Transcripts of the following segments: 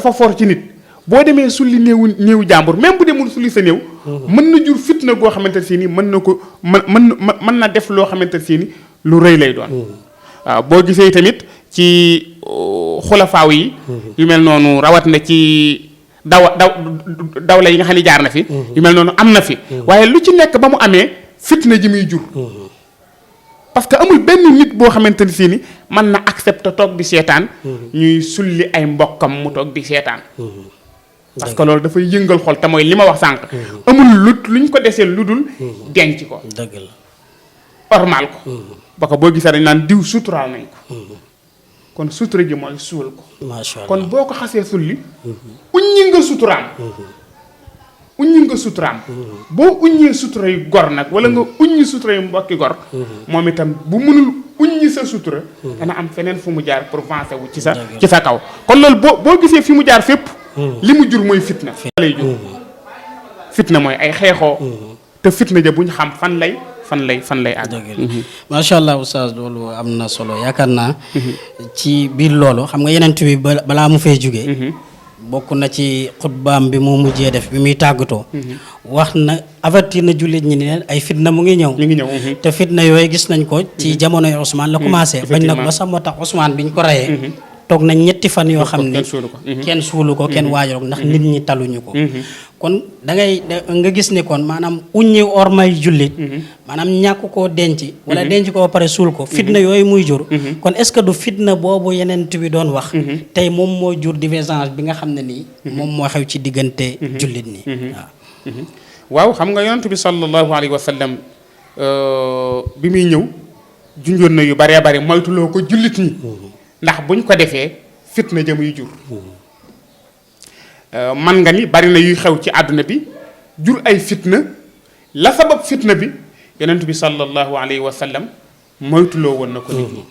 dafa for ci nit boo demee sulli néewu jàmbur même bu demul sulli sa néew mën na jur fitna goo xamante si ni mën na ko mën na def loo xamante si ni lu rëy lay doon waaw boo gisee tamit ci xulafaaw yi yu mel noonu rawat na ci dawla yi nga xam ne jaar na fi yu mel noonu am na fi waaye lu ci nekk ba mu amee fitna ji muy jur parce que amul benn nit boo xamante ni si ni mën na accepter toog di seetaan ñuy sulli ay mbokkam mu toog di seetaan parce que loolu dafay yëngal xol te mooy li ma wax sànq amul luñ ko desee lu dul denc ko dëgg la ormal ko ba ko boo gisee dañ naan diw suturaal nañ ko kon sutura ji mooy suul ko macha Allah kon boo ko xasee sulli uññi nga suturaam boo uññee sutura yu gor nag wala nga uññi sutura yu mbokki gor moom itam bu mënul uññi sa sutura dana am feneen fu mu jaar pour avancer wu ci sa kaw kon loolu boo gisee fi mu jaar fépp li mu jur mooy fitna lay jur fitna mooy ay xeexoo te fitna ja bu ñu xam fan lay àgg macha Allah oustaz loolu am na solo yaakaar naa ci biir loolu xam nga yeneen bi balaa mu fay jógee bokk na ci xutbaam bi mu mujjee def bi muy tàggatoo wax na avertir na jullit ñi ne leen ay fitna mu ngi ñëw te fitna yooyu gis nañ ko ci jamonoy Ousmane la commencé bañ na ba sax moo tax Ousmane bi ñu ko rayee toog nañ ñetti fan yoo xam ne kenn suulu ko kenn waajal ndax nit ñi taluñu ko kon da nga gis ne kon maanaam uññi ormay jullit maanaam ñàkk koo denc wala denc koo pare suul ko fitna yooyu muy jur kon est-ce que du fitna boobu yeneen bi doon wax tey moom moo jur divergence bi nga xam ne nii moom moo xew ci diggante jullit ñi waaw xam nga yonent bi sallallahu alayhi wa sallam bi muy ñëw junjoon na yu baree bari moytuloo ko jullit ñi ndax buñ ko defee fitna jëm yu jur man nga ni bari na yuy xew ci àdduna bi jur ay fitna la sabab fitna bi yonent bi sallallahu alayhi wa sallam moytuloo woon na ko nit ñi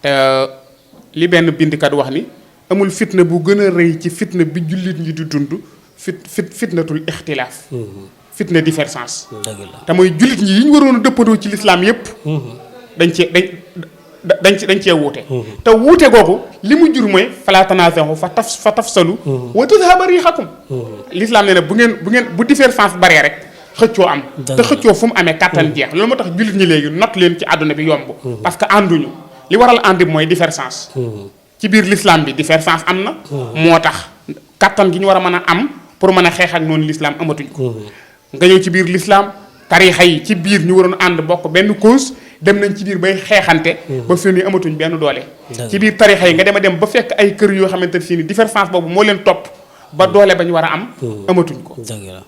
te li benn bindkat wax ni amul fitna bu gën a rëy ci fitna bi jullit ñi di dund fitnatul ixtilaaf fitna divergence te mooy jullit ñi yi ñu waroon a dëppandoo ci lislaam yépp dañ cee wuute te wuute googu li mu jur mooy fala tanaazahu fa tafsalu wa tadhhaba riihukum l'islam nee na bu différence baree rek xëccoo am te xëccoo fu mu amee kàttan jeex loolu moo tax jullit ñi léegi not leen ci àdduna bi yomb parce que ànduñu li waral ànd bi mooy différence ci biir l'islam bi différence am na moo tax kàttan gi ñu war a mën a am pour mën a xeex ak noonu l'islam amatuñ ko nga ñëw ci biir l'islam tarixa yi ci biir ñu waroon ànd bokk benn cause dem nañ ci biir bay xeexante ba fi ni amatuñ benn doole ci biir tarixa yi nga dem ba fekk ay kër yoo xamante ne si ni différence boobu moo leen topp ba doole ba ñu war a am amatuñ ko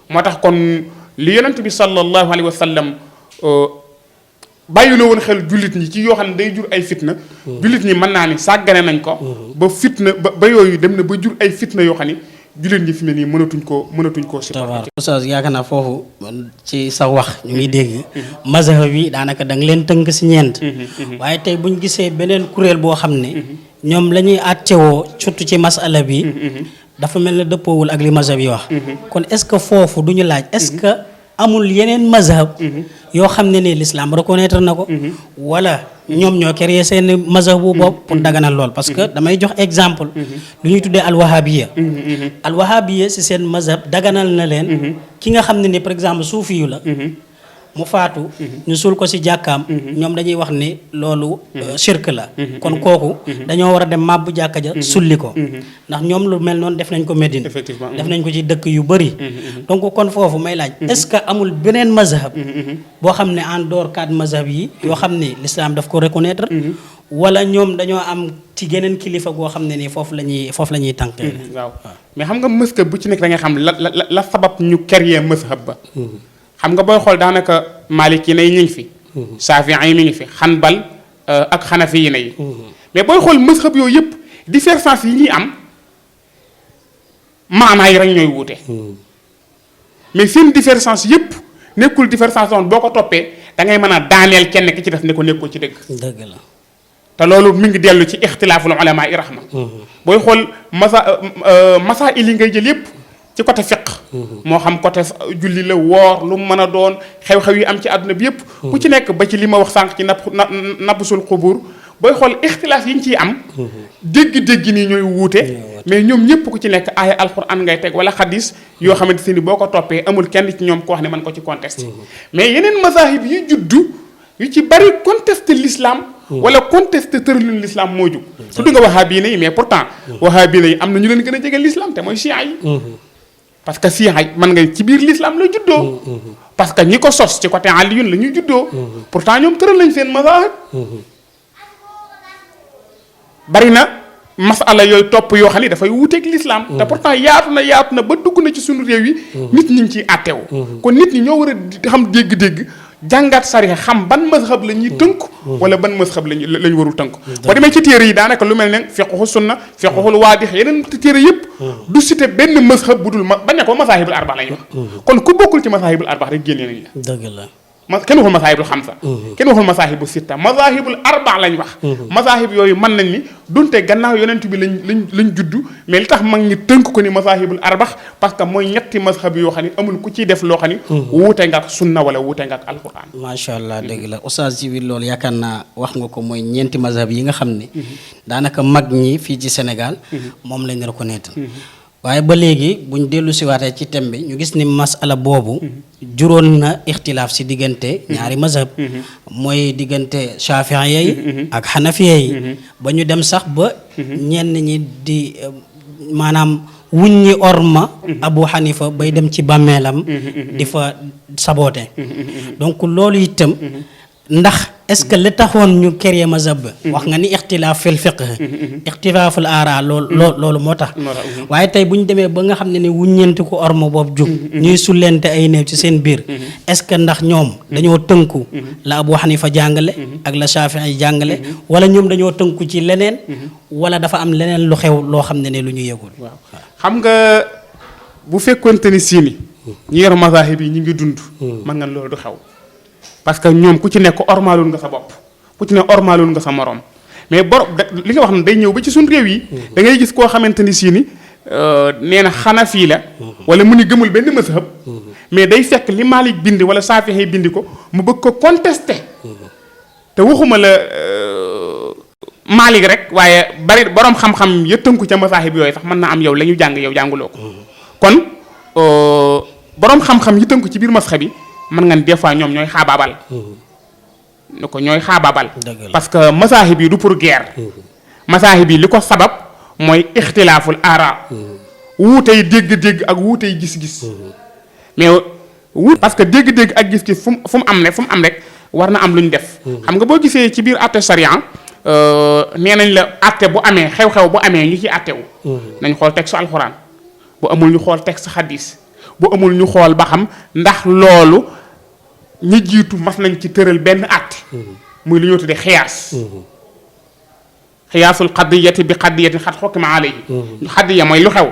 moo tax kon li yonent bi sallallahu alayhi wa sallam bàyyiloo woon xel jullit ñi ci yoo xam ne day jur ay fitna jullit ñi mën naa ni sàggane nañ ko ba ba yooyu dem na ba jur ay fitna yoo xam ne jullit ñi fi mu ne nii mënatuñ koo supporter. Oustaz yaakaar naa foofu ci sa wax ñu ngi dégg mazhab yi daanaka da nga leen tënk si ñeent waaye tey buñ gisee beneen kuréel boo xam ne ñoom la ñuy àttewoo surtout ci masala bi dafa mel ne dëppoowul ak li mazhab yi wax kon est-ce que foofu du ñu laaj est-ce que amul yeneen mazhab yoo xam ne ni l'islam reconnaître na ko wala ñoom ñoo créé seen mazhab bu bopp pour daganal lool parce que damay jox exemple lu ñuy tuddee alwahabiya si seen mazhab daganal na leen ki nga xam ne ni par exemple suufi yu la mu faatu ñu suul ko si jàkkaam ñoom dañuy wax ni loolu shirk la kon kooku dañoo war a dem màbbu jàkka ja sulli ko ndax ñoom lu mel noonu def nañ ko Médine def nañ ko ci dëkk yu bëri donc kon foofu may laaj est-ce que amul beneen mazhab boo xam ne en dehors cadre mazhab yi yoo xam ne l'islam daf ko reconnaître wala ñoom dañoo am ci geneen kilifa goo xam ne nii foofu la ñuy tànkee waaw mais xam nga mazhab bu ci nekk da nga xam la sabab ñu créer mazhab ba xam nga booy xool daanaka Maliki yi ñu ngi fi Saafi'i yi mi ngi fi Hanbal ak Hanafi yi yi mais booy xool mazhab yooyu yëpp différence yi ñuy am maanaa yi rek ñooy wuute mais seen différence yëpp nekkul différence woon boo ko toppee da ngay mën a daaneel kenn ki ci def ne ko nekkoo ci dëgg la te loolu mi ngi dellu ci ixtilaaful ulamaa i rahma booy xool masaa'il yi ngay jël yëpp ci côté fiqh moo xam côté julli la woor lu mu mën a doon xew-xew yi am ci àdduna bi yëpp ku ci nekk ba ci li ma wax sànq ci nabsul xubur booy xool ixtilaaf yi ñu ciy am dégg-dégg nii ñooy wuute mais ñoom ñëpp ku ci nekk aaya alxuraan ngay teg wala xadis yoo xamante ni boo ko toppee amul kenn ci ñoom ko wax ne man ko ci contesté mais yeneen mazahib yu juddu yu ci bari contesté l'islam wala contesté tëralinu l'islam moo jug tudd nga wahabiina yi mais pourtant wahabiina yi am na ñu leen gën a jege l'islam te mooy chia yi parce que chia yi mën nga ci biir l'islam la juddoo parce que ñi ko sos ci côté aliyun la ñuy juddoo pourtant ñoom tëral lañ seen mazahib bari na masala yooyu topp yoo xam ne dafay wuuteeg l'islam te pourtant yaatu na ba dugg na ci suñu réew yi nit ñi ngi ciy àttewu kon nit ñi ñoo war a xam dégg-dégg jàngat sariya xam ban mazhab la ñuy tënk wala ban mazhab lañ warul tënk boo demee ci téere yi daanaka lu mel ne fiqhu sunna fiqhul waadix yeneen téere yëpp du cité benn mazhab bu dul bañ ne ko mazahibul arba la ñuy wax kon ku bokkul ci mazahibul arba rek génnee nañ la dëgg la kenn waxul mazahibul xamsa kenn waxul mazahibul sitta mazahibul arba lañ wax mazahib yooyu mën nañ ni donte gannaaw yonent bi lañ juddu mais li tax mag ñi tënk ko ni mazahibul arba parce que mooy ñetti mazhab yoo xam ne amul ku ciy def loo xam ne wuute nga ak sunna wala wuute nga ak alquran macha allah dëgg la oustaz ci biir loolu yaakaar naa wax nga ko mooy ñeenti mazhab yi nga xam ne daanaka mag ñi fii ci Sénégal moom lañ reconnaître waaye ba léegi buñ dellu siwaatee ci thème bi ñu gis ni masala boobu juróon na ixtilaaf si diggante ñaari mazhab mooy diggante shafiiya yi ak xanafiya yi ba ñu dem sax ba ñenn ñi di maanaam wuññi orma Abu Hanifa bay dem ci bàmmeelam di fa saboote donc loolu itam ndax est-ce que li taxoon ñu créer mazhab wax nga ni ixtilaaf fil fiqh ixtilaaful aara loolu moo tax waaye tey bu ñu demee ba nga xam ne ni wuññeenti ko orma boobu jug ñuy sullente ay néew ci seen biir est-ce que ndax ñoom dañoo tënku la Abu Hanifa jàngale ak la Shafii jàngale wala ñoom dañoo tënku ci leneen wala dafa am leneen lu xew loo xam ne ne lu ñu yëgul waaw xam nga bu fekkonte ni siini ñu yor mazahib yi ñu ngi dund man nga loolu du xew parce que ñoom ku ci nekk ormaalul nga sa bopp ku ci ne ormaalul nga sa morom mais li nga wax ne day ñëw ba ci suñu réew yi da ngay gis koo xamante ni si ni nee na Xanafi la wala mu ni gëmul benn mazhab mais day fekk li Malik bindi wala Saafi'i bindi ko mu bëgg ko contester te waxuma la Malik rek waaye bari borom xam-xam ya tënku ca mazahib yooyu sax mën naa am yow la ñu jàng yow jànguloo ko kon borom xam-xam yi tënku ci biir mazhab yi mën nga ni des fois ñoom ñooy xaabaabal ni ko ñooy xaabaabal parce que mazahib yi du pour guerre mazahib yi li ko sabab mooy ixtilaaful aara wuutey dégg-dégg ak wuutey gis-gis mais parce que dégg-dégg ak gis-gis fu mu am rek war na am lu ñu def xam nga boo gisee ci biir atte sharia nee nañ la atte bu amee xew-xew bu amee ñu ci attewu nañ xool texte alxuraan bu amul ñu xool texte xadis bu amul ñu xool ba xam ndax loolu ñi jiitu mas nañ ci tëral benn àtte muy li ñoo tuddee xiyaas xiyaasul xadiyati bi xadiyatin xat xokima alayhi xadiya mooy lu xew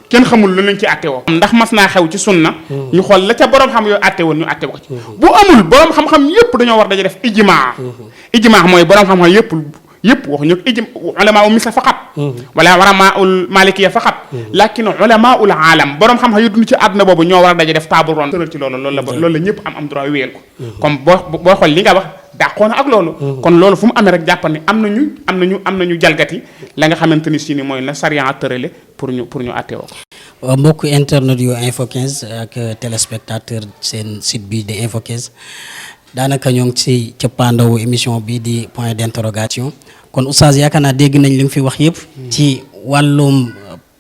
kenn xamul lu lañ ci àtte woo ndax mas naa xew ci sunna ñu xool la ca borom xam yooyu àtte woon ñu àtte ko ci bu amul borom xam-xam yépp dañoo war dañu def ijmaa mooy borom xam-xam yépp waxuñu ulamaa u misla faqat wala ulamaa ul malikiya faqat lakin ulamaa ul aalam borom xam-xam yu dund ci àdduna boobu ñoo war a daje def table ronde tëral ci loolu la ñëpp am droit wéyal ko comme boo xool li nga wax dàqoona ak loolu kon loolu fu mu amee rek jàppal ni am nañu jalgati la nga xamante ni si ni mooy la sariya tërale pour ñu àtte woo ko mbokk internet yu Info 15 ak téléspectateur seen site bi de Info 15 daanaka ñoo ngi ci cëppaandawu émission bi di point d'interrogation kon oustaz yaakaar naa dégg nañ li nga fi wax yëpp ci wàllum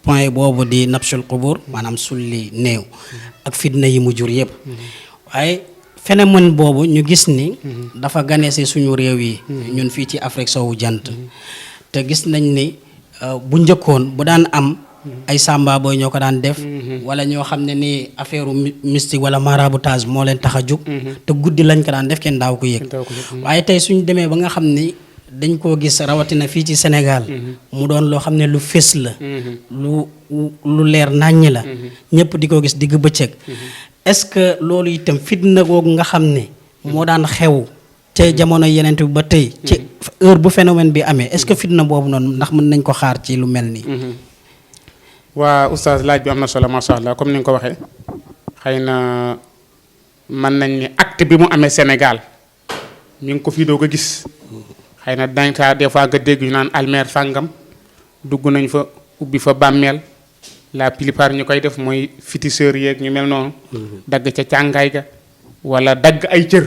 point boobu di nabshul qubur maanaam sulli néew ak fitna yi mu jur yëpp waaye phénomène boobu ñu gis ni dafa gane si suñu réew yi ñun fii ci Afrique sowu jant te gis nañ ni bu njëkkoon bu daan am ay samba booy ñoo ko daan def wala ñoo xam ne ni affaire mystique wala maraboutage moo leen tax a jug te guddi lañ ko daan def kenn daaw ko yëg waaye tey suñ demee ba nga xam ni dañ koo gis rawatina fii ci Sénégal mu doon loo xam ne lu fés la lu leer nàññi la ñëpp di ko gis digg bëccëg est-ce que loolu itam fitna googu nga xam ne moo daan xew te jamono yeneen bi ba tey ci heure bu phénomène bi amee est-ce que fitna boobu noonu ndax mën nañ ko xaar ci lu mel nii waa oustaz laaj bi am na solo macha allah comme ni nga ko waxee xëy na mën nañ ni acte bi mu amee Sénégal ñu ngi ko fii doog a gis xëy na dañ taa des fois nga dégg ñu naan almeer sàngam dugg nañ fa ubbi fa bàmmeel la plupart ñu koy def mooy féticheurs yeeg ñu mel noonu. dagg ca càngaay ga wala dagg ay cër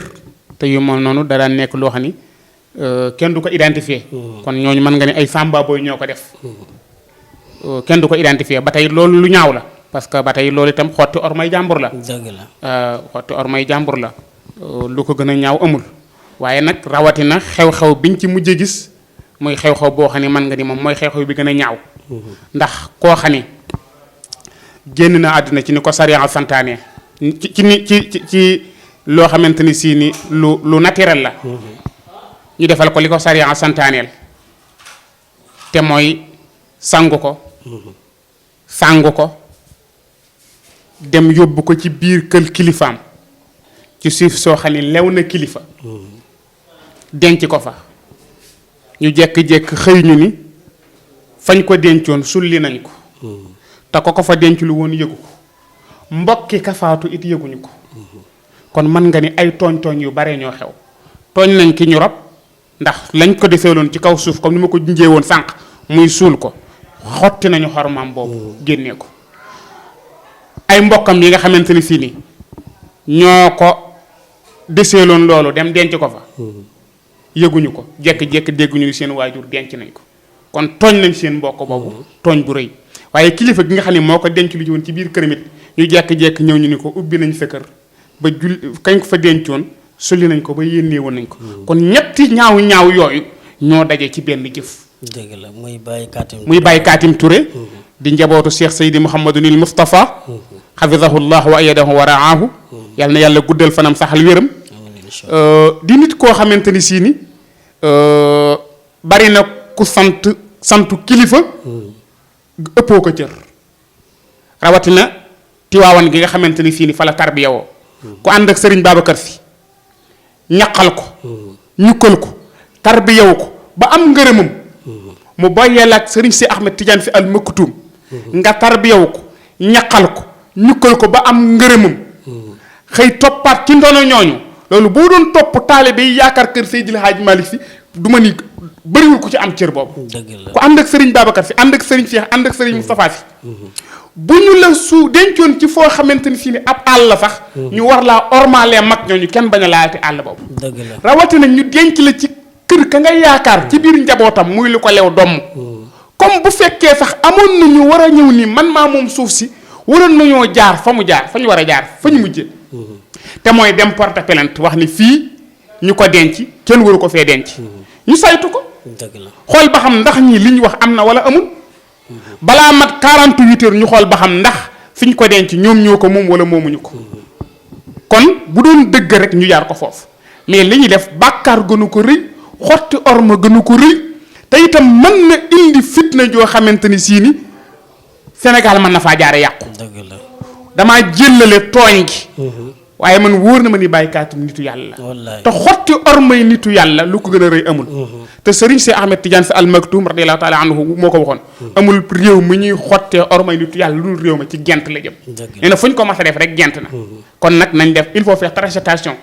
te yu mel noonu da daan nekk loo xam ni kenn du ko identifier. kon ñooñu mën nga ne ay samba boy ñoo ko def. kenn du ko identifier ba tey loolu lu ñaaw la parce que ba tey loolu itam xotti ormay jàmbur la. dëgg la xotti ormay jàmbur la lu ko gën a ñaaw amul waaye nag rawatina xew-xew biñ ci mujjee gis muy xew-xew boo xam ne mën nga ni moom mooy xew-xew bi gën a ñaaw. ndax koo xam ne génn na àdduna ci ni ko sariya santaane ci loo xamante ni si ni lu naturel la. ñu defal ko li ko sariya santaaneel te mooy sangu ko. sangu ko dem yóbbu ko ci biir kër kilifaam ci suuf soo xam ne lew na kilifa. denc ko fa ñu jekk-jekk xëy ñu ni fañ ko dencoon sulli nañ ko. te ko fa denc lu woon yëgu ko mbokki kafaatu it yëguñu ko. kon mën nga ni ay tooñ-tooñ yu bare ñoo xew tooñ nañ ki ñu rob ndax lañ ko deseeloon ci kaw suuf comme ni ma ko junjee woon sànq muy suul ko xotti nañu xormaam boobu génnee ko ay mbokkam yi nga xamante ni fii ni ñoo ko deseeloon loolu dem denc ko fa yëguñu ko jekk-jekk dégguñu ni seen waajur denc nañ ko kon tooñ nañ seen mbokk boobu tooñ bu rëy waaye kilifa gi nga xam ne moo ko denc lu woon ci biir këram it ñu jekk-jekk ñëw ñu ni ko ubbi nañ sa kër ba kañ ko fa dencoon sulli nañ ko ba yénnee woon nañ ko kon ñetti ñaaw yooyu ñoo daje ci benn jëf. dëgg la muy Baye Katim Touré di njabootu Cheikh Seydi Mouhamadunil Moustapha xafidahullah wa ayadahu wa raahu yal na yàlla guddal fanam saxal wéram di nit koo xamante ni sii ni bari na ku santu kilifa ëppoo ko cër rawatina Tiwaawan gi nga xamante ni sii ni fa la tarbiya woo ku ànd ak Serigne Babacar Sy ñaqal ko ñukkal ko tarbiyawu ko ba am ngërëmam mu boyyeel ak Serigne Sy Ahmed Tidiane Sy Al Maktoum nga tarbiyawu ko ñaqal ko ñukkal ko ba am ngërëmam xëy toppaat ci ndono ñooñu loolu boo doon topp taalibe yi yaakaar kër Seydil Hadji Malick Sy du ma ni bëriwul ku ci am cër boobu ku ànd ak Serigne Babacar Sy ànd ak Serigne Cheikh ànd ak Serigne Moustapha Sy bu ñu la su dencoon ci foo xamante ni fii ni ab àll la sax ñu war laa ormalee mag ñooñu kenn bañ a laajte àll boobu rawatina ñu denc la ci kër ka nga yaakaar ci biir njabootam muy lu ko lew domm comme bu fekkee sax amoon na ñu war a ñëw ni man maa moom suuf si waroon nañoo jaar fa mu jaar fa ñu war a jaar fa ñu mujjee te mooy dem porte plainte wax ni fii ñu ko denc kenn waru ko fee denc ñu saytu ko xool ba xam ndax ñi li ñu wax am na wala amul balaa mat 48 heures ñu xool ba xam ndax fi ñu ko denc ñoom ñoo ko moom wala moomuñu ko kon bu doon dëgg rek ñu jaar ko foofu mais li ñuy def bàkkaar gënu ko rëy xotti orma gënu ko rëy te itam mën na indi fitna joo xamante ni sii ni Sénégal mën na faa jaare yàqu damaa jëllale tooñ gi waaye man wóor na ma ni Baye Katim nitu yàlla te xotti ormay nitu yàlla lu ko gën a rëy amul te Serigne Sy Ahmed Tidiane Sy Al Maktoum radiyallahu taala anhu moo ko waxoon amul réew mi ñuy xottee ormay nitu yàlla lu dul réew ma ci gent la jëm nee na fu ñu ko mas a def rek gent na kon nag nañ def il faut faire très attention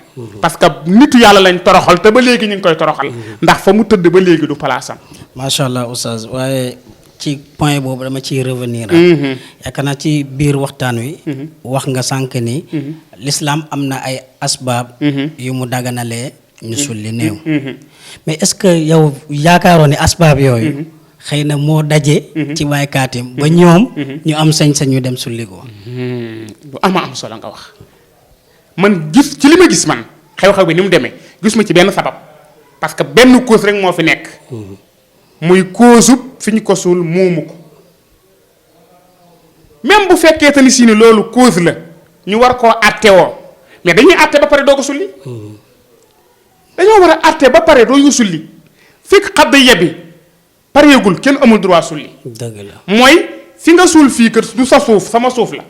parce que nitu yàlla lañ toroxal te ba léegi ñu ngi koy toroxal ndax fa mu tëdd ba léegi du palaasam macha allah oustaz waaye ci point boobu dama ciy revenir yaakaar naa ci biir waxtaan wi wax nga sànq ni l'islam am na ay asbaab yu mu daganalee ñu sulli néew mais est-ce que yow yaakaaroon ni asbaab yooyu xëy na moo daje ci Baye Katim ba ñoom ñu am sañ-sañ ñu dem sulli ko lu am solo nga wax man gis ci li ma gis man xew-xew bi ni mu demee gis ma ci benn sabab parce que benn cause rek moo fi nekk muy cause fi ñu ko suul moomu ko même bu fekkee te ni si ni loolu cause la ñu war koo àtte woo mais dañuy àtte ba pare doo ko sulli dañoo war a àtte ba pare doo ñu sulli fekk xadd yebi pareegul kenn amul droit sulli dëgg la mooy fi nga suul fii kër du sa suuf sama suuf la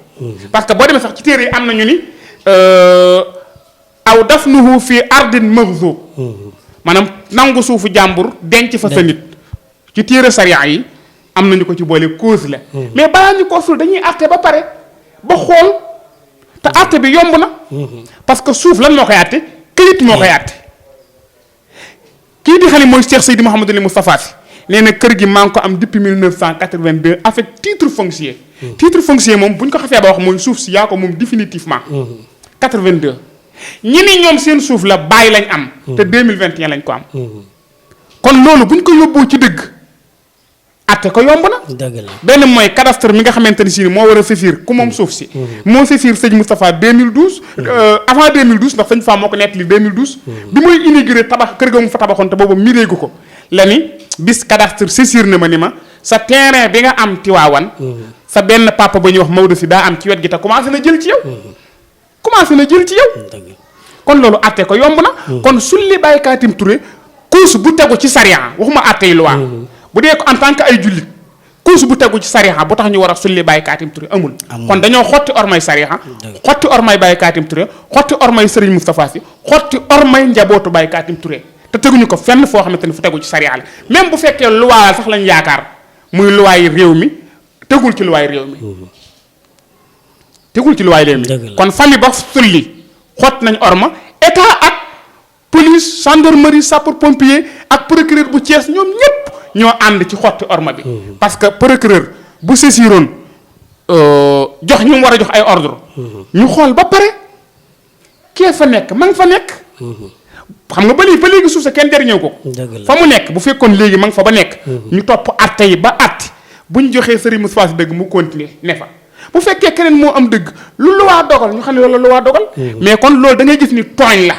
parce que boo demee sax ci téere yi am nañu ni aw dafnuhu fi ardin mahzub maanaam nangu suufu jàmbur denc fa sa nit ci téere sariya yi am nañu ko ci boole cause la mais balaa ñu ko sul dañuy àtte ba pare ba xool te àtte bi yomb na parce que suuf lan moo koy àtte këyit moo koy àtte kii di xale mooy Cheikh Seydi Mouhamadou Moustapha Sy nee na kër gi maa ngi ko am depuis 1982 avec titre foncier. titre foncier moom bu ñu ko xasee ba wax mooy suuf si yaa ko moom définitivement. 82 ñi ni ñoom seen suuf la bàyyi lañ am. te 2021 lañ ko am. kon loolu bu ñu ko yóbboo ci dëgg atte ko yomb na. dëgg la benn mooy cadastre mi nga xamante ni si moo war a saisir ku moom suuf si. moo saisir sëñ Moustapha 2012. avant 2012 ndax sëñ Fa moo ko nettali 2012. bi muy inauguré tabax kër ga mu fa tabaxoon te boobu miréegu ko la ni bis cadastre saisir na ma ni ma sa terrain bi nga am Tiwaawan. sa benn papa ba ñuy wax Maodo si daa am ci wet gi te commencé na jël ci yow. commencé na jël ci yow. kon loolu atte ko yomb na. kon sulli Baye Katim Touré course bu tegu ci sariya waxuma atte yi loi. bu dee ko en tant que ay jullit course bu tegu ci sariya bu tax ñu war a sulli Baye Katim Touré amul. kon dañoo xotti ormay sariya. xotti ormay Baye Katim Touré xotti ormay Serigne Moustapha Sy xotti ormay njabootu Baye Katim Touré te teguñu ko fenn foo xamante ni fu tegu ci sariya la même bu fekkee loi sax lañ yaakaar muy loi yi réew mi tegul ci loi yi réew mi. tegul ci loi yi réew mi kon famille ba sulli xott nañ orma état ak police gendarmerie sapeur pompier ak procureur bu Thiès ñoom ñëpp. ñoo ànd ci xotti orma bi. parce que procureur bu saisiroon jox ñu mu war a jox ay ordre ñu xool ba pare kee fa nekk ma nga fa nekk. xam nga ba léegi suuf sa kenn jariñoo ko. fa mu nekk bu fekkoon léegi ma nga fa ba nekk. ñu topp atte yi ba atte bu ñu joxee Serigne Moustapha Sy dëgg mu continuer ne fa bu fekkee keneen moo am dëgg lu luwaa dogal ñu xam ne loolu la luwaa dogal. mais kon loolu da ngay gis ni tooñ la.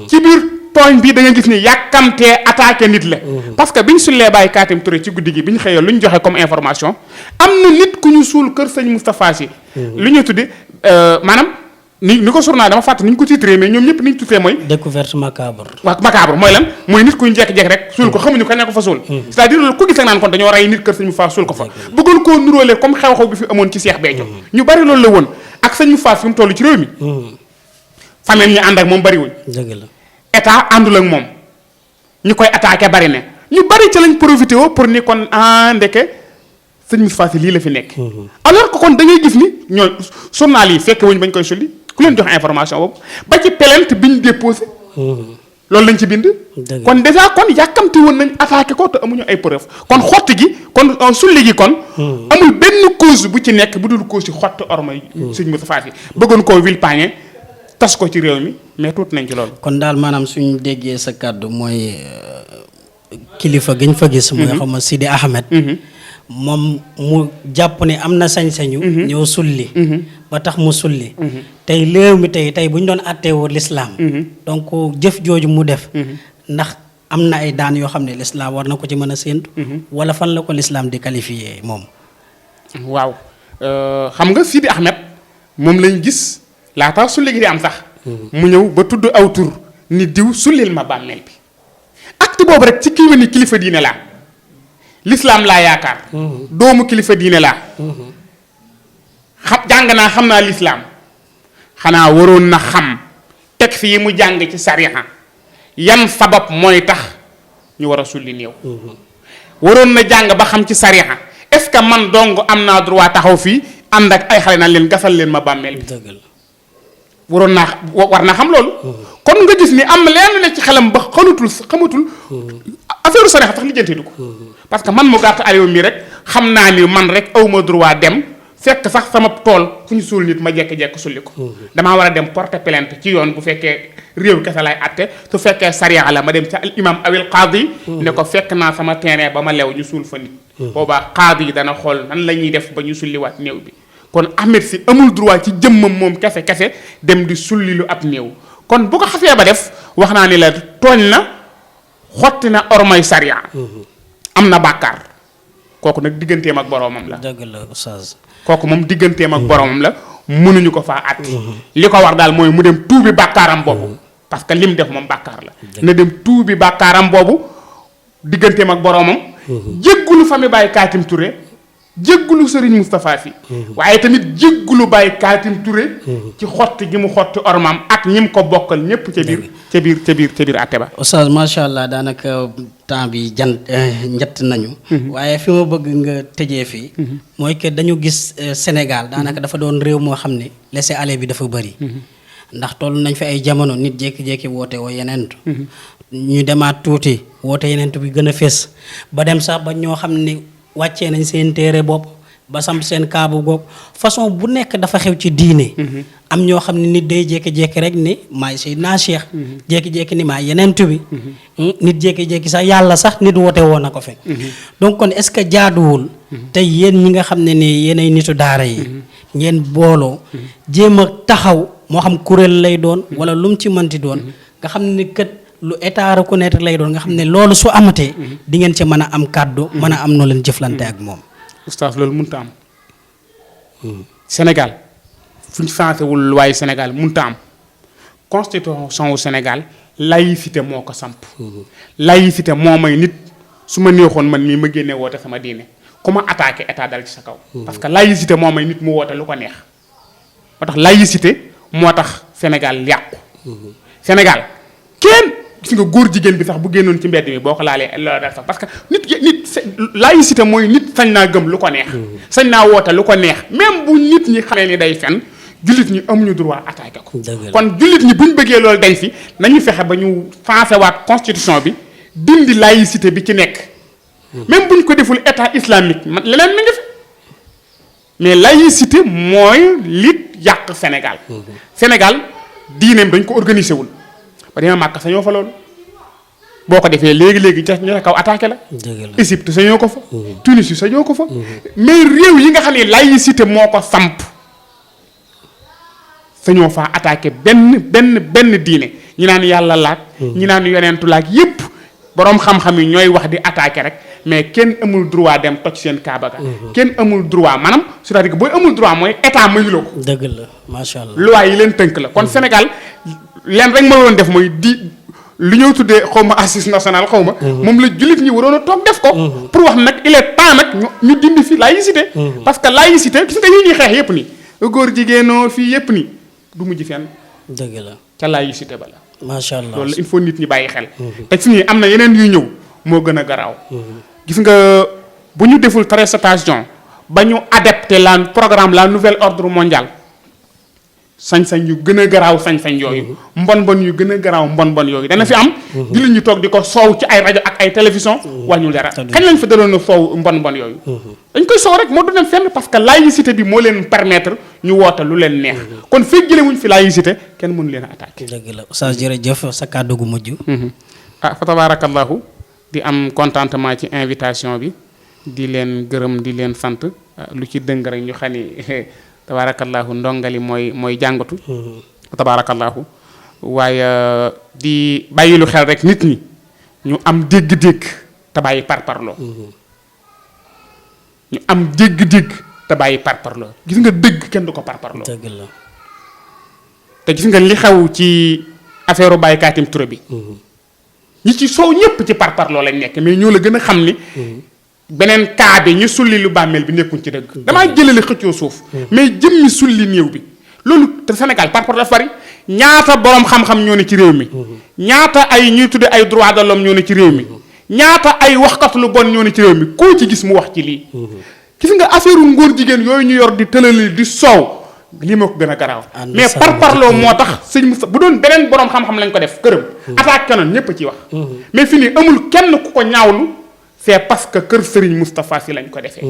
ci biir. tooñ bii da nga gis ni yàkkamtee attaqué nit la. parce que bi ñu sullee Baye Katim Touré ci guddi gi bi ñu xëyee lu ñu joxe comme information am na nit ku ñu suul kër sëñ Moustapha Sy. lu ñu tudde maanaam ni ko journal dama fàtte ni ñu ko titré mais ñoom ñëpp ni ñu titré mooy. découverte macabre. waaw macabre mooy lan mooy nit ku ñu jekk-jekk rek suul ko xamuñu kañ la ko fa suul. c'est-à-dire loolu ku gis naan kon dañoo rey nit kër sëñ Moustapha suul ko fa. bëggoon koo nuróole comme xew-xew bi fi amoon ci Cheikh Béthio. ñu bari loolu la woon ak sëñ Moustapha fi mu toll ci réew mi. famille ñu ànd ak moom bariwuñ. dëgg la état àndul ak moom. ñu koy attaqué bari ne ñu bari ci lañ profité woo pour ni kon ndeke sëñ Moustapha Sy lii la fi nekk. alors que kon da ngay gis ni ñoo journal yi fekke wuñ bañ koy sulli ku leen jox information boobu ba ci plainte bi ñu déposé. loolu lañ ci bind. kon déjà kon yàkkamti woon nañ attaqué ko te amuñu ay preuve kon xotti gi kon sulli gi kon. amul benn cause bu ci nekk bu dul cause ci xotti ormay sëñ Moustapha Sy bëggoon koo vilpañe tas ko ci réew mi mais tuuti nañ ci loolu. kon daal maanaam suñu déggee sa kàddu mooy kilifa gañ fa gis. mooy xam nga Sidi Ahmed. moom mu jàpp ne am na sañ-sañu. ñëw sulli. ba tax mu sulli. tey réew mi tey bu ñu doon àtteewoo lislaam donc jëf jooju mu def. ndax am na ay daan yoo xam ne lislaam war na ko ci mën a séentu. wala fan la ko lislaam di qualifié moom. waaw xam nga Sidi Ahmed moom lañ gis. laata sulli gi di am sax. mu ñëw ba tudd aw tur ni diw sullil ma bàmmeel bi acte boobu rek ci kii ma ni kilifa diine laa l'islam laa yaakaar. doomu kilifa diine laa. jàng naa xam naa l'islam xanaa waroon na xam texte yi mu jàng ci sariya yan sabab mooy tax ñu war a sulli néew. waroon na jàng ba xam ci sariya est-ce que man dong am naa droit taxaw fii ànd ak ay xale naan leen gasal leen ma bàmmeel bi. waroon naa war naa xam loolu. kon nga gis ni am leen ne ci xelam ba xamatul affaire sariya tax lijjanteetu ko. parce que man mu gàtt Aliou mi rek xam naa ni man rek awma droit dem fekk sax sama tool fu ñu suul nit ma jekk-jekk sulli ko. damaa war a dem porter plainte ci yoon bu fekkee réew kese lay atte su fekkee sariya la ma dem ca al imam awil qaadi ne ko fekk naa sama terrain ba ma lew ñu suul fa nit. boobaa qaadi yi dana xool nan la ñuy def ba ñu sulliwaat néew bi. kon Ahmed Sy amul droit ci jëmmam moom kese dem di sulli lu ab néew kon bu ko xasee ba def wax naa ni la tooñ na xotti na ormay sariya. am na bàkkaar kooku nag digganteem ak boroomam la. dëgg la oustaz. kooku moom digganteem ak boroomam la mënuñu ko faa àtte. li ko war daal mooy mu dem tuubi bàkkaaram boobu. parce que lim def moom bàkkaar la. na dem tuubi bàkkaaram boobu digganteem ak boroomam. jéggulu famille Baye Katim Touré. jéggulu Serigne Moustapha Sy. waaye tamit jéggulu Baye Katim Touré. ci xotti gi mu xotti ormam ak ñi mu ko bokkal ñëpp ca biir àtte ba. oustaz macha allah daanaka temps bi njett nañu. waaye fi ma bëgg nga tëjee fii. mooy que dañu gis Sénégal daanaka dafa doon réew moo xam ne laisser-aller bi dafa bëri. ndax toll nañ fi ay jamono nit jékki-jékki woote woo yeneen. ñu demaat tuuti woote yeneen bi gën a fés ba dem sax ba ñoo xam ne wàccee nañ seen téere bopp ba samp seen kaabu bopp façon bu nekk dafa xew ci diine. am ñoo xam ne nit day jékki-jékki rek ni maay Seydina Cheikh. jékki-jékki ni maay yeneen bi. nit jékki-jékki sax yàlla sax nit woote woon na ko fi. donc kon est-ce que jaaduwul. tey yéen ñi nga xam ne ni yéenay nitu daara yi. ngeen booloo. jéem a taxaw moo xam kuréel lay doon wala lu mu ci mënti doon. nga xam ne kat lu état reconnaître lay doon nga xam ne loolu su amatee. di ngeen ci mën a am kàddu. mën a am noo leen jëflante ak moom. oustaz loolu mënut a am. Sénégal fu ñu changé wul waaye Sénégal mënut a am constitution wu Sénégal laïcité moo ko samp. laïcité moo may nit su ma neexoon man mii ma génne woote sama diine ku ma attaqué état dal ci sa kaw. parce que laïcité moo may nit mu woote lu ko neex. moo tax laïcité moo tax Sénégal yàqu. Sénégal kenn gis nga góor jigéen bi sax bu génnoon ci mbedd mi boo ko laalee loolu dal sax parce que nit laïcité mooy nit sañ naa gëm lu ko neex. sañ naa woote lu ko neex même bu nit ñi xamee ni day fen jullit ñi amuñu droit attaqué ko. kon jullit ñi buñ bëggee loolu dañ fi nañu fexe ba ñu changé waat constitution bi dindi laïcité bi ci nekk. même buñ ko deful état islamique man leneen mi ngi fi mais laïcité mooy li yàq Sénégal. Sénégal diineem dañ ko organisé wul. ba dina màkk sañoo fa loolu boo ko defee léegi ca ñu kaw attaqué la. Égypte sañoo ko fa. Tunisie sañoo ko fa. mais réew yi nga xam ne laïcité moo ko samp sañoo faa attaqué benn diine ñi naan yàlla laak ñi naan yonentu laak yépp boroom xam-xam yi ñooy wax di attaqué rek mais kenn amul droit dem toj seen kaaba ga. kenn amul droit maanaam c'est-à-dire que booy amul droit mooy état mayuloo ko. dëgg la macha allah. loi yi leen tënk la kon Sénégal leen rek ma waroon def mooy lu ñëw tuddee xaw ma assise nationale xaw ma. moom la jullit ñi waroon a toog def ko. pour wax nag il est temps nag ñu dindi fi laïcité. parce que laïcité gis nga yi ñuy xeex yépp nii góor jigéenoo fii yépp nii du mujj fenn. dëgg la ca laïcité ba la. macha allah loolu il faut nit ñi bàyyi xel. te fi nii am na yeneen yuy ñëw moo gën a garaaw. gis nga bu ñu deful très attention ba ñu adapté la programme la nouvel ordre mondial. sañ-sañ yu gën a garaaw sañ-sañ yooyu. mbon yu gën a garaaw mbon yooyu dana fi am. jullit ñu toog di ko soow ci ay rajo ak ay télévision. wàññul dara kañ lañ fa daloon a soow mbon yooyu. dañ koy soow rek moo du dem fenn parce que laïcité bi moo leen permettre ñu woote lu leen neex. kon fekk jëlewuñ fi laïcité kenn mënu leen a attaqué. dëgg la Oustaz jërëjëf sa kàddu gu mujj. fa tabarakallahu di am contentement ci invitation bi di leen gërëm di leen sant lu ci dëng rek ñu xam ni tabarakallahu ndongali mooy jàngatu. tabarakallahu waaye di bàyyilu xel rek nit ñi ñu am dégg-dégg te bàyyi parparloo. ñu am dégg-dégg te bàyyi parparloo gis nga dëgg kenn du ko parparloo. dëgg la te gis nga li xew ci affaire Baye Katim Touré bi. ñi ci soow ñëpp ci parparloo lañ nekk mais ñoo la gën a xam ni. beneen cas bi ñu sulli lu bàmmeel bi nekkuñ ci dëgg. damaa jëlale xëccoo suuf. mais jëmmi sulli néew bi. loolu te Sénégal par rapport dafa bari ñaata borom xam-xam ñoo ne ci réew mi. ñaata ay ñuy tudde ay droit de l'homme ñoo ne ci réew mi. ñaata ay waxkat lu bon ñoo ne ci réew mi koo ci gis mu wax ci lii. gis nga affaire ngóor jigéen yooyu ñu yor di tëlali di soow lii moo ko gën a garaaw. mais parparloo moo tax sëñ Moussa bu doon beneen borom xam-xam lañ ko def këram. attaque noonu ñëpp a ciy wax. mais fi nii amul kenn ku ko ñaawlu. c'est parce que kër Serigne Moustapha Sy lañ ko defee.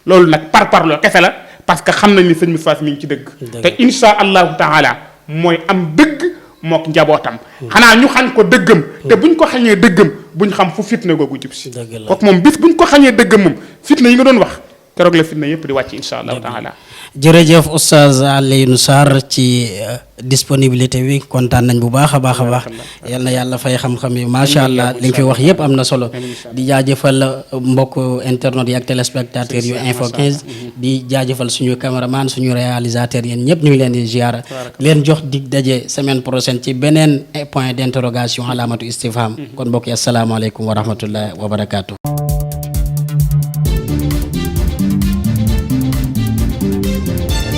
loolu nag parparloo kese la parce que xam nañ ni sëñ Moustapha Sy mi ngi ci dëgg. te insha allahu taala mooy am dëgg mook njabootam. xanaa ñu xañ ko dëggam. te buñ ko xañee dëggam buñ xam fu fitna googu jub si. kooku moom bis buñ ko xañee dëggam moom fitna yi nga doon wax keroog la fitna yëpp di wàcc insha allahu taala. jërëjëf Oustaz Alioune Sarr ci disponibilité bi kontaan nañ bu baax a baax a baax yal na yàlla fay xam-xam yi macha allah li nga fi wax yëpp am na solo di jaajëfal mbokk internautes yi ak téléspectateurs yu Info 15 di jaajëfal suñu caméraman suñu réalisateur yéen ñëpp ñu ngi leen di ziara leen jox dig daje semaine prochaine ci beneen point d'interrogation alaamatu istifham kon mbokk yi asalaamaaleykum wa rahmatullahi wa barakaatu.